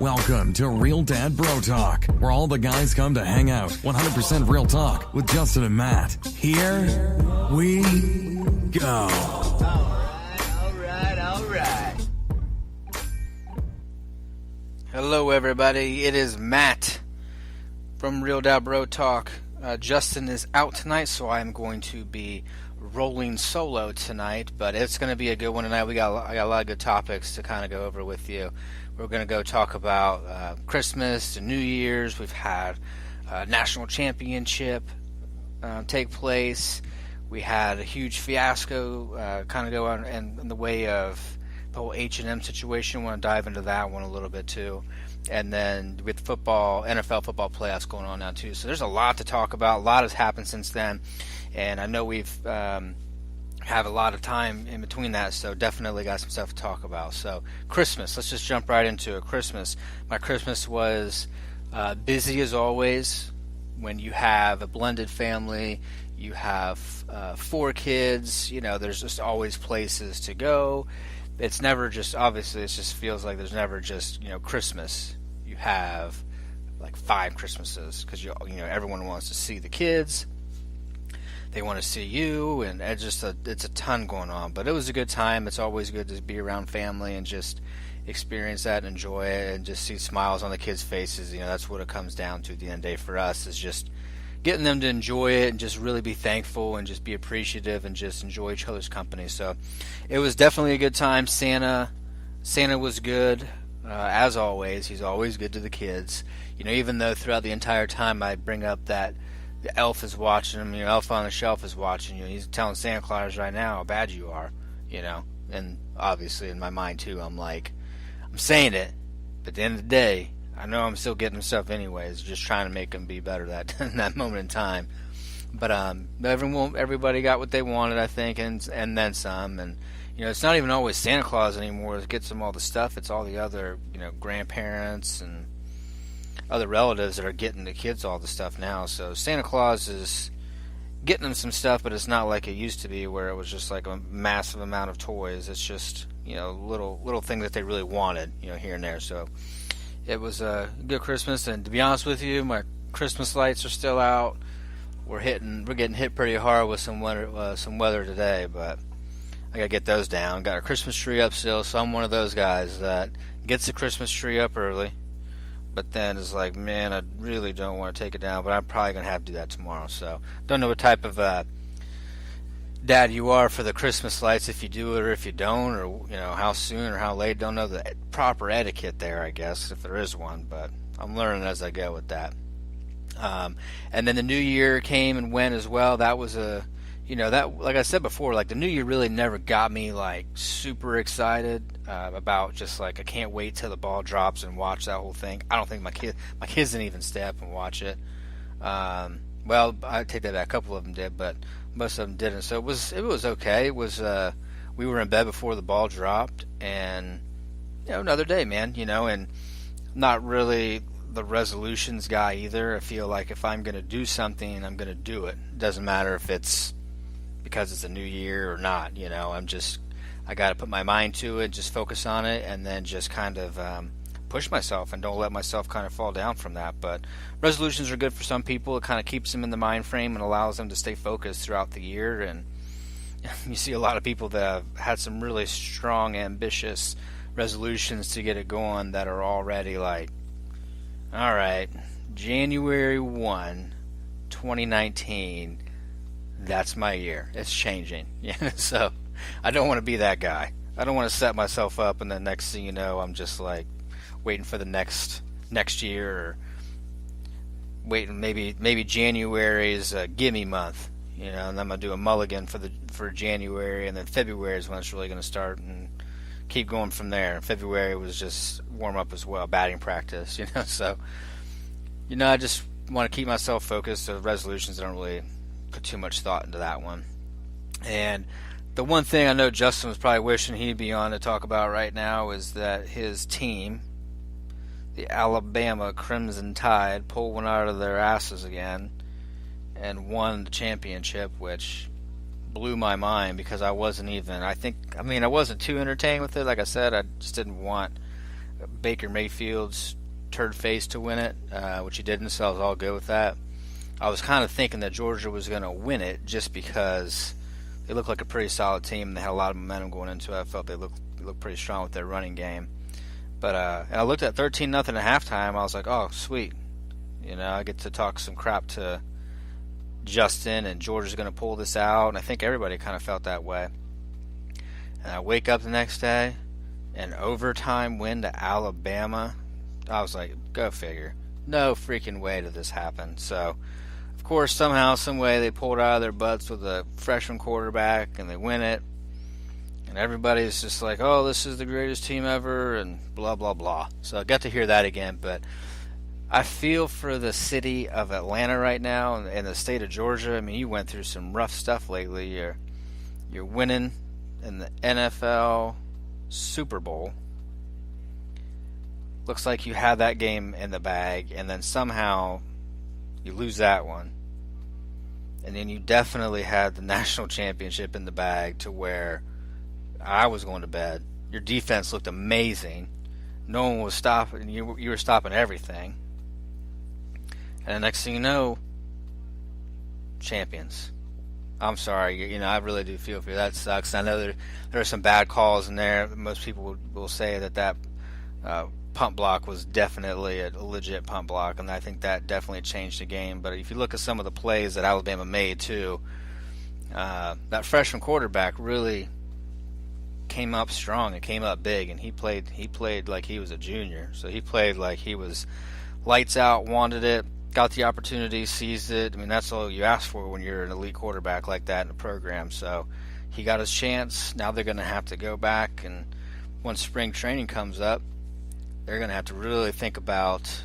Welcome to Real Dad Bro Talk, where all the guys come to hang out. 100% real talk with Justin and Matt. Here we go. All right. Hello, everybody. It is Matt from Real Dad Bro Talk. Justin is out tonight, so I'm going to be rolling solo tonight, but it's going to be a good one tonight. I got a lot of good topics to kind of go over with you. We're going to go talk about Christmas and New Year's. We've had a national championship take place. We had a huge fiasco kind of go on in the way of the whole H&M situation. I want to dive into that one a little bit too. And then with football, NFL football playoffs going on now too. So there's a lot to talk about. A lot has happened since then. And I know we've have a lot of time in between that, so definitely got some stuff to talk about. So Christmas, let's just jump right into it. Christmas. My Christmas was busy as always. When you have a blended family, you have 4 kids, you know, there's just always places to go. It's never just, obviously, it just feels like there's never just, you know, Christmas. You have like 5 Christmases because, you know, everyone wants to see the kids. They want to see you, and it's a ton going on. But it was a good time. It's always good to be around family and just experience that and enjoy it and just see smiles on the kids' faces. You know, that's what it comes down to at the end of the day for us, is just getting them to enjoy it and just really be thankful and just be appreciative and just enjoy each other's company. So it was definitely a good time. Santa was good, as always. He's always good to the kids. You know, even though throughout the entire time I bring up that the elf is watching him, you know, Elf on the Shelf is watching you. He's telling Santa Claus right now how bad you are, you know. And obviously in my mind too, I'm saying it, but at the end of the day, I know I'm still getting him stuff anyways, just trying to make him be better in that moment in time. But everybody got what they wanted, I think, and then some. And you know, it's not even always Santa Claus anymore that gets them all the stuff. It's all the other, you know, grandparents and other relatives that are getting the kids all the stuff now. So Santa Claus is getting them some stuff, but it's not like it used to be where it was just like a massive amount of toys. It's just, you know, little things that they really wanted, you know, here and there. So it was a good Christmas, and to be honest with you, my Christmas lights are still out. We're getting hit pretty hard with some weather today, but I gotta get those down. Got a Christmas tree up still, so I'm one of those guys that gets the Christmas tree up early, but then is like, man, I really don't want to take it down, but I'm probably going to have to do that tomorrow. So don't know what type of dad you are for the Christmas lights, if you do it or if you don't, or you know, how soon or how late. Don't know the proper etiquette there, I guess, if there is one, but I'm learning as I go with that. And then the New Year came and went as well. That was that, like I said before, like the New Year really never got me like super excited about just like, I can't wait till the ball drops and watch that whole thing. I don't think my kids didn't even stay up and watch it. Well, I take that back. A couple of them did, but most of them didn't. So it was okay. It was we were in bed before the ball dropped, and you know, another day, man. You know, and not really the resolutions guy either. I feel like if I'm going to do something, I'm going to do it. It doesn't matter if it's because it's a new year or not. You know, I got to put my mind to it, just focus on it, and then just kind of push myself and don't let myself kind of fall down from that. But resolutions are good for some people. It kind of keeps them in the mind frame and allows them to stay focused throughout the year. And you see a lot of people that have had some really strong, ambitious resolutions to get it going that are already like, all right, January 1, 2019, that's my year. It's changing. Yeah, so I don't want to be that guy. I don't want to set myself up and then next thing you know, I'm just like waiting for the next year, or waiting maybe January is a gimme month, you know, and I'm gonna do a mulligan for January, and then February is when it's really gonna start and keep going from there. February was just warm up as well, batting practice, you know. So, you know, I just want to keep myself focused. So resolutions, I don't really put too much thought into that one. And the one thing I know Justin was probably wishing he'd be on to talk about right now is that his team, the Alabama Crimson Tide, pulled one out of their asses again and won the championship, which blew my mind because I wasn't too entertained with it. Like I said, I just didn't want Baker Mayfield's turd face to win it, which he didn't, so I was all good with that. I was kind of thinking that Georgia was going to win it just because they looked like a pretty solid team and they had a lot of momentum going into it. I felt they looked pretty strong with their running game. But and I looked at 13-0 at halftime. I was like, oh, sweet. I get to talk some crap to Justin, and Georgia's going to pull this out. And I think everybody kind of felt that way. And I wake up the next day, an overtime win to Alabama. I was like, go figure. No freaking way did this happen. So, of course, somehow, some way, they pulled out of their butts with a freshman quarterback, and they win it. And everybody's just like, oh, this is the greatest team ever, and blah, blah, blah. So I got to hear that again. But I feel for the city of Atlanta right now and the state of Georgia. I mean, you went through some rough stuff lately. You're winning in the NFL Super Bowl. Looks like you had that game in the bag, and then somehow you lose that one. And then you definitely had the national championship in the bag to where I was going to bed. Your defense looked amazing. No one was stopping. You were stopping everything. And the next thing you know, champions. I'm sorry. I really do feel for you. That sucks. I know there are some bad calls in there. Most people will say that pump block was definitely a legit pump block, and I think that definitely changed the game. But if you look at some of the plays that Alabama made too, that freshman quarterback really came up strong and came up big, and he played like he was a junior. So he played like he was lights out, wanted it, got the opportunity, seized it. I mean, that's all you ask for when you're an elite quarterback like that in a program. So he got his chance. Now they're going to have to go back, and once spring training comes up, they're going to have to really think about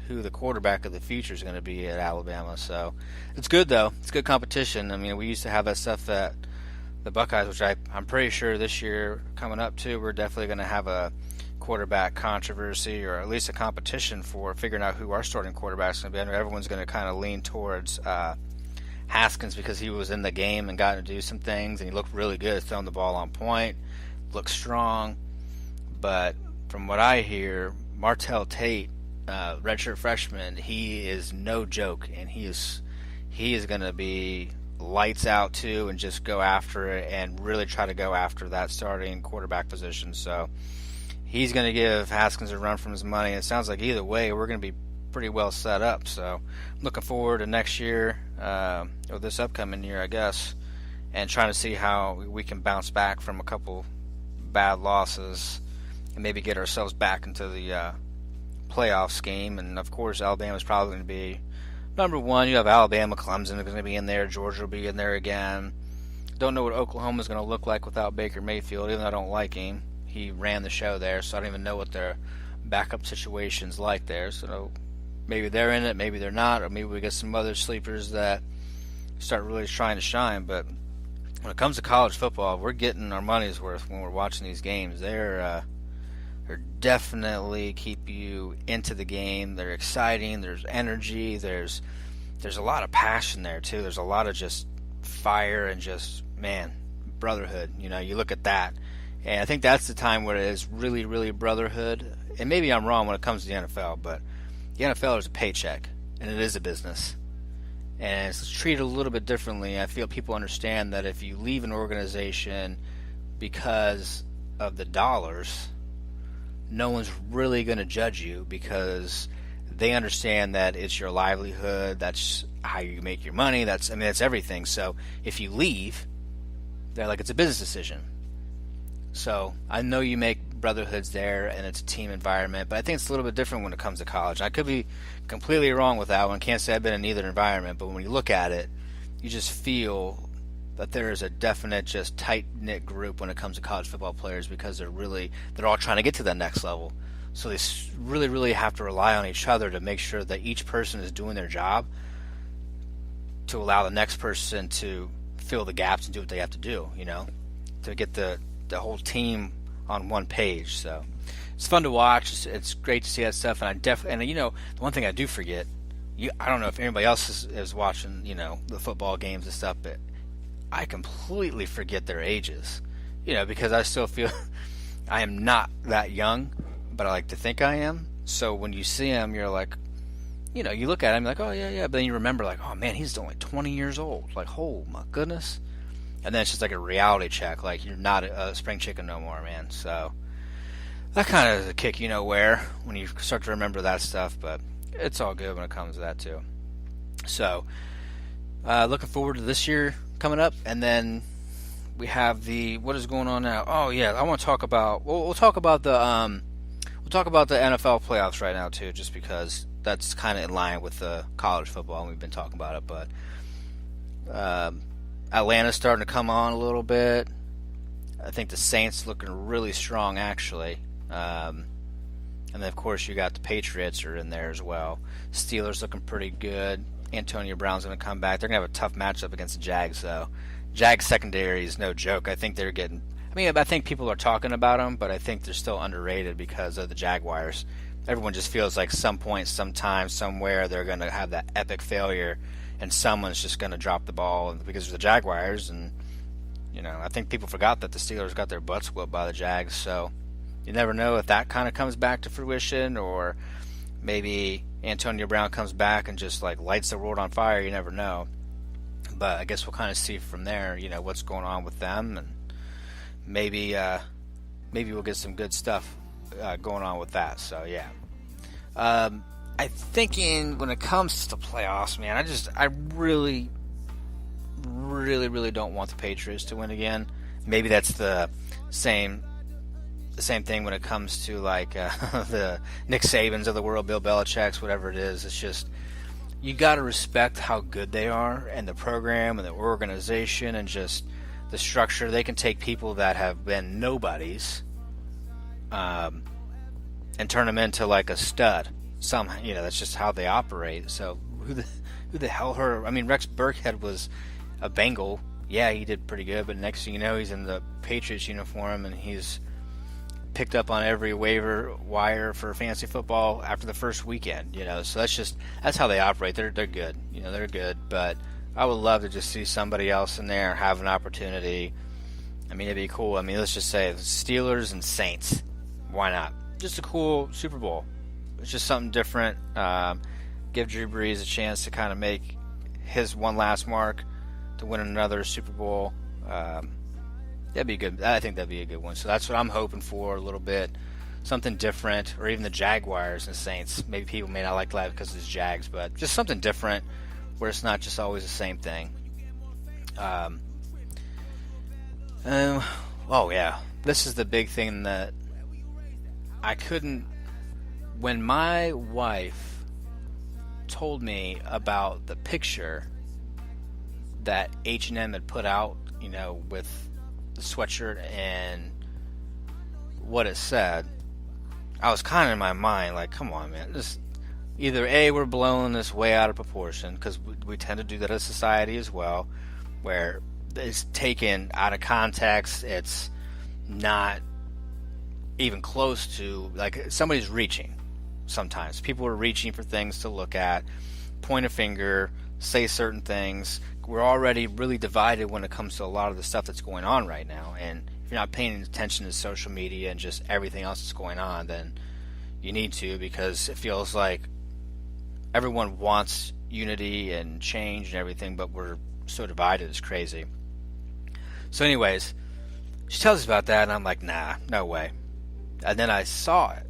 who the quarterback of the future is going to be at Alabama. So it's good, though. It's good competition. I mean, we used to have that stuff at the Buckeyes, which I'm pretty sure this year coming up, too, we're definitely going to have a quarterback controversy, or at least a competition for figuring out who our starting quarterback is going to be. I know everyone's going to kind of lean towards Haskins because he was in the game and got to do some things, and he looked really good throwing the ball on point, looked strong. But from what I hear, Martell Tate, redshirt freshman, he is no joke, and he is going to be lights out too, and just go after it and really try to go after that starting quarterback position. So he's going to give Haskins a run from his money. It sounds like either way we're going to be pretty well set up. So I'm looking forward to next year, or this upcoming year, I guess, and trying to see how we can bounce back from a couple bad losses and maybe get ourselves back into the playoff game. And of course, Alabama's probably going to be number one. You have Alabama, Clemson is going to be in there. Georgia will be in there again. Don't know what Oklahoma's going to look like without Baker Mayfield, even though I don't like him. He ran the show there, so I don't even know what their backup situation's like there. So maybe they're in it, maybe they're not, or maybe we get some other sleepers that start really trying to shine. But when it comes to college football, we're getting our money's worth when we're watching these games. They're definitely keep you into the game. They're exciting. There's energy. There's a lot of passion there too. There's a lot of just fire and just, man, brotherhood. You look at that, and I think that's the time where it is really, really brotherhood. And maybe I'm wrong when it comes to the NFL, but the NFL is a paycheck, and it is a business, and it's treated a little bit differently. I feel people understand that if you leave an organization because of the dollars, no one's really going to judge you, because they understand that it's your livelihood. That's how you make your money. That's everything. So if you leave, they're like, it's a business decision. So I know you make brotherhoods there, and it's a team environment, but I think it's a little bit different when it comes to college. I could be completely wrong with that one. Can't say I've been in either environment, but when you look at it, you just feel that there is a definite, just tight-knit group when it comes to college football players, because they're all trying to get to that next level. So they really, really have to rely on each other to make sure that each person is doing their job to allow the next person to fill the gaps and do what they have to do, to get the whole team on one page. So it's fun to watch. It's great to see that stuff. And the one thing I do forget, I don't know if anybody else is watching, the football games and stuff, but I completely forget their ages, because I still feel I am not that young, but I like to think I am. So when you see him, you're like, you look at him like, oh yeah, yeah, but then you remember like, oh man, he's only 20 years old. Like, oh my goodness. And then it's just like a reality check. Like, you're not a spring chicken no more, man. So that kind of is a kick where when you start to remember that stuff. But it's all good when it comes to that too. So looking forward to this year coming up, and then we have what is going on now. Oh yeah, I want to talk about. We'll talk about the NFL playoffs right now too, just because that's kind of in line with the college football, and we've been talking about it. But Atlanta's starting to come on a little bit. I think the Saints looking really strong, actually. And then, of course, you got the Patriots are in there as well. Steelers looking pretty good. Antonio Brown's going to come back. They're going to have a tough matchup against the Jags, though. Jags secondary is no joke. I think they're getting... I think people are talking about them, but I think they're still underrated because of the Jaguars. Everyone just feels like some point, sometime, somewhere, they're going to have that epic failure, and someone's just going to drop the ball because of the Jaguars. And, I think people forgot that the Steelers got their butts whooped by the Jags, so you never know if that kind of comes back to fruition, or maybe Antonio Brown comes back and just like lights the world on fire. You never know. But I guess we'll kind of see from there, what's going on with them, and maybe we'll get some good stuff going on with that. So yeah, I'm thinking when it comes to the playoffs, man, I really, really, really don't want the Patriots to win again. Maybe that's the same thing when it comes to like the Nick Sabans of the world, Bill Belichick's, whatever it is. It's just, you got to respect how good they are, and the program and the organization and just the structure. They can take people that have been nobodies and turn them into like a stud. That's just how they operate. So who the hell her? I mean, Rex Burkhead was a Bengal. Yeah, he did pretty good, but next thing you know, he's in the Patriots uniform and he's picked up on every waiver wire for fantasy football after the first weekend. So that's how they operate. They're good. They're good, but I would love to just see somebody else in there have an opportunity. It'd be cool. Let's just say the Steelers and Saints. Why not? Just a cool Super Bowl. It's just something different. Give Drew Brees a chance to kind of make his one last mark to win another Super Bowl. That'd be good. I think that'd be a good one. So that's what I'm hoping for a little bit. Something different, or even the Jaguars and Saints. Maybe people may not like that because it's Jags, but just something different where it's not just always the same thing. Oh yeah, this is the big thing that I couldn't. When my wife told me about the picture that H&M had put out, with the sweatshirt and what it said, I was kind of in my mind like, come on, man, this either A, we're blowing this way out of proportion, because we tend to do that as a society as well, where it's taken out of context, it's not even close to, like, somebody's reaching. Sometimes people are reaching for things to look at, point a finger, say certain things. We're already really divided when it comes to a lot of the stuff that's going on right now, and if you're not paying attention to social media and just everything else that's going on, then you need to, because it feels like everyone wants unity and change and everything, but we're so divided, it's crazy. So anyways, she tells us about that, and I'm like, nah, no way. And then I saw it,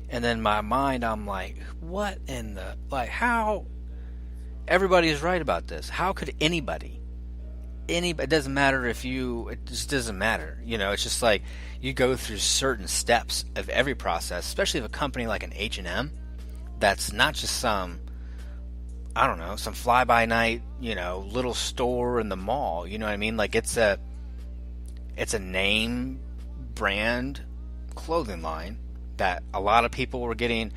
and then my mind, I'm like, what in the, like, how? Everybody is right about this. How could anybody, it doesn't matter if it just doesn't matter. It's just like you go through certain steps of every process, especially if a company like an H&M, that's not just some fly-by-night, little store in the mall. You know what I mean? Like it's a name brand clothing line that a lot of people were getting.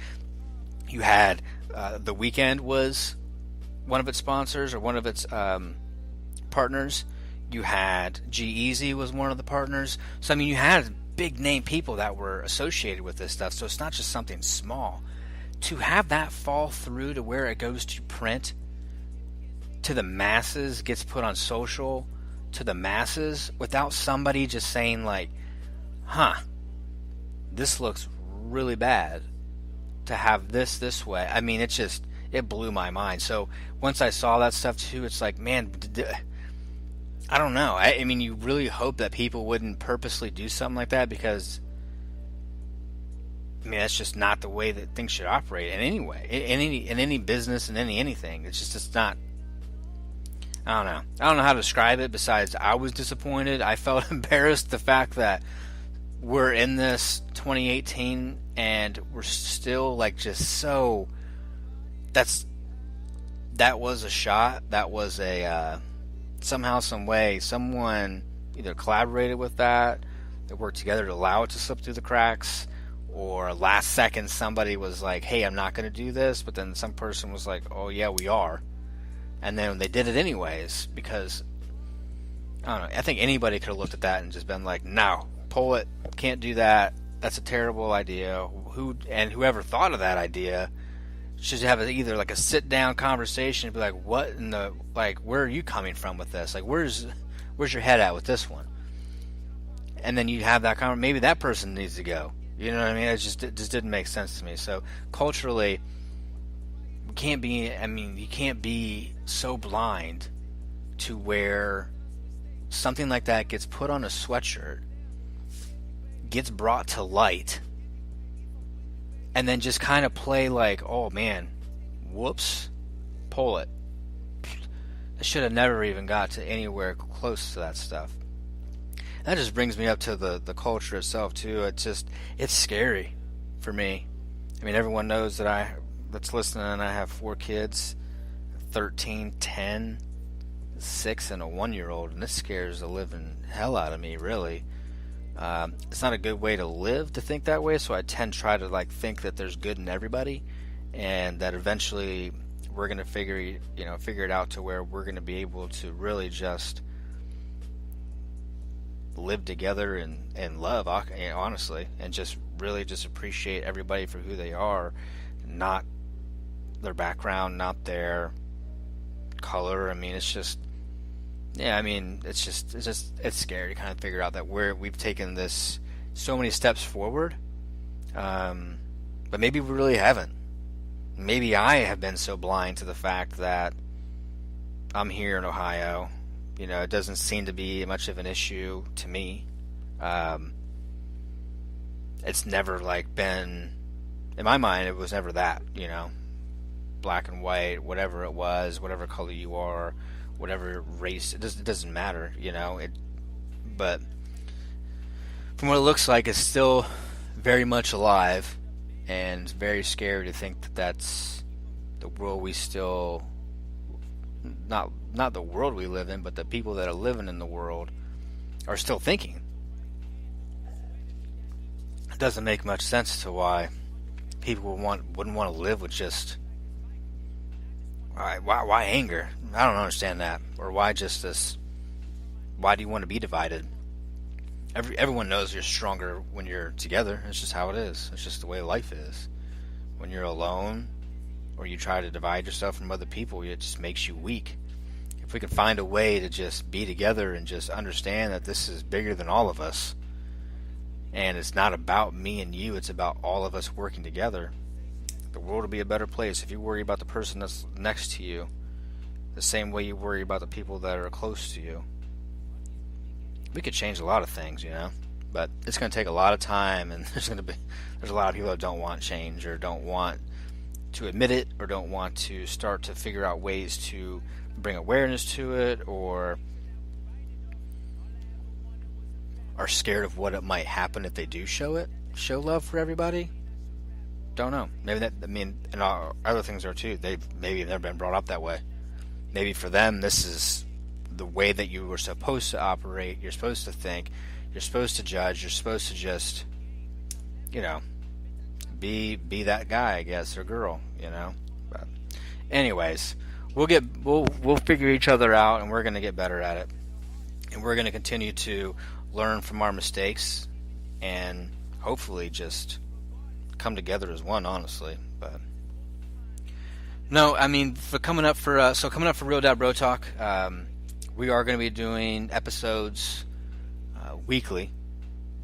You had The Weeknd was one of its sponsors, or one of its partners. You had G-Eazy was one of the partners. So you had big name people that were associated with this stuff. So it's not just something small. To have that fall through to where it goes to print, to the masses, gets put on social, to the masses, without somebody just saying like, this looks really bad to have this way. I mean, it blew my mind. So once I saw that stuff too, it's like, man, I don't know. I mean, you really hope that people wouldn't purposely do something like that, because I mean, that's just not the way that things should operate in any way, in any business, in anything. It's not. I don't know. I don't know how to describe it. Besides, I was disappointed. I felt embarrassed the fact that we're in this 2018 and we're still like just so. That was a shot. That was a somehow, some way, someone either collaborated with that, they worked together to allow it to slip through the cracks, or last second somebody was like, hey, I'm not going to do this, but then some person was like, oh yeah, we are. And then they did it anyways, because, I don't know, I think anybody could have looked at that and just been like, no, pull it, can't do that, that's a terrible idea. Whoever thought of that idea should have either like a sit-down conversation and be like, what in the, like, where are you coming from with this? Like, where's your head at with this one? And then you have that conversation, maybe that person needs to go. You know what I mean? It just didn't make sense to me. So culturally, you can't be so blind to where something like that gets put on a sweatshirt, gets brought to light, and then just kind of play like, oh man, whoops, pull it. I should have never even got to anywhere close to that stuff. That just brings me up to the culture itself too. It's scary for me. I mean, everyone knows that's listening, I have 4 kids, 13, 10, 6, and a 1-year-old, and this scares the living hell out of me, really. It's not a good way to live, to think that way, so I tend to try to like think that there's good in everybody, and that eventually we're going to figure it out to where we're going to be able to really just live together and love, honestly, and just really just appreciate everybody for who they are, not their background, not their color. I mean, it's scary to kind of figure out that we've taken this so many steps forward, but maybe we really haven't. Maybe I have been so blind to the fact that I'm here in Ohio. You know, it doesn't seem to be much of an issue to me. It's never like been, in my mind, it was never that, you know, black and white, whatever it was, whatever color you are, whatever race, it doesn't matter, you know. But from what it looks like, it's still very much alive, and it's very scary to think that that's the world we still, not the world we live in, but the people that are living in the world are still thinking. It doesn't make much sense to why people wouldn't want to live with just why anger? I don't understand that. Or why just this? Why do you want to be divided? Everyone knows you're stronger when you're together. It's just how it is. It's just the way life is. When you're alone, or you try to divide yourself from other people, it just makes you weak. If we can find a way to just be together and just understand that this is bigger than all of us, and it's not about me and you, it's about all of us working together, the world will be a better place. If you worry about the person that's next to you the same way you worry about the people that are close to you, we could change a lot of things, you know. But it's going to take a lot of time, and there's a lot of people that don't want change, or don't want to admit it, or don't want to start to figure out ways to bring awareness to it, or are scared of what it might happen if they do show love for everybody. Don't know. Maybe and other things are too. Maybe never been brought up that way. Maybe for them, this is the way that you were supposed to operate. You're supposed to think. You're supposed to judge. You're supposed to just, you know, be that guy, I guess, or girl, you know. But anyways, we'll figure each other out, and we're going to get better at it, and we're going to continue to learn from our mistakes, and hopefully just come together as one, honestly. But no, I mean, coming up for Real Dad Bro Talk, we are going to be doing episodes weekly,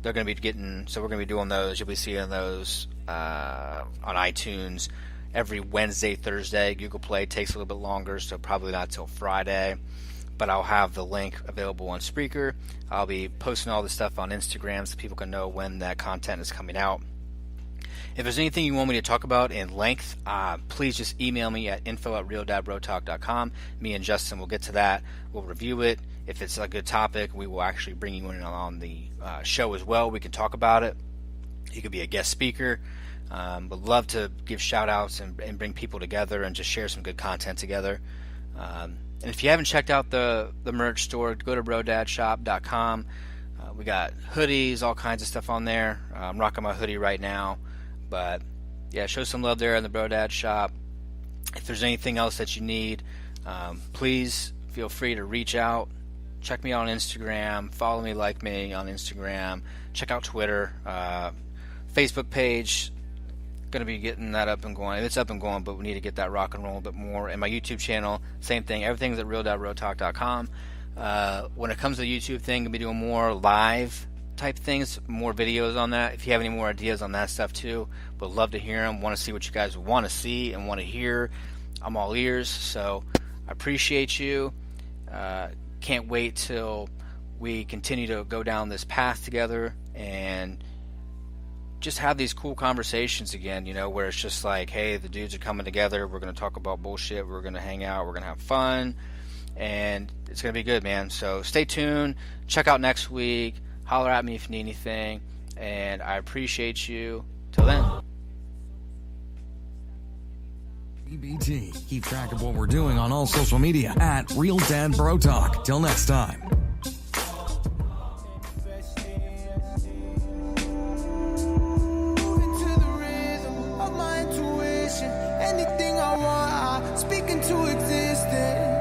they're going to be getting, so we're going to be doing those. You'll be seeing those on iTunes every Wednesday, Thursday. Google Play takes a little bit longer, so probably not till Friday. But I'll have the link available on Spreaker. I'll be posting all this stuff on Instagram so people can know when that content is coming out. If there's anything you want me to talk about in length, please just email me at info@realdadbrotalk.com. Me and Justin will get to that. We'll review it. If it's a good topic, we will actually bring you in on the show as well. We can talk about it. You could be a guest speaker. Would love to give shout outs and bring people together and just share some good content together. And if you haven't checked out the merch store, go to brodadshop.com. We got hoodies, all kinds of stuff on there. I'm rocking my hoodie right now. But yeah, show some love there in the Brodad shop. If there's anything else that you need, please feel free to reach out. Check me out on Instagram. Follow me, like me on Instagram. Check out Twitter. Facebook page. Going to be getting that up and going. It's up and going, but we need to get that rock and roll a bit more. And my YouTube channel, same thing. Everything's at real.rotalk.com. When it comes to the YouTube thing, going to be doing more live type things, more videos on that. If you have any more ideas on that stuff too, would love to hear them. Want to see what you guys want to see and want to hear. I'm all ears. So I appreciate you. Can't wait till we continue to go down this path together and just have these cool conversations again, you know, where it's just like, hey, the dudes are coming together, we're going to talk about bullshit, we're going to hang out, we're going to have fun, and it's going to be good, man. So stay tuned, check out next week, holler at me if you need anything, and I appreciate you. Till then. BBT. Keep track of what we're doing on all social media at Real Dad Bro Talk. Till next time. Anything I want, I speak into existence.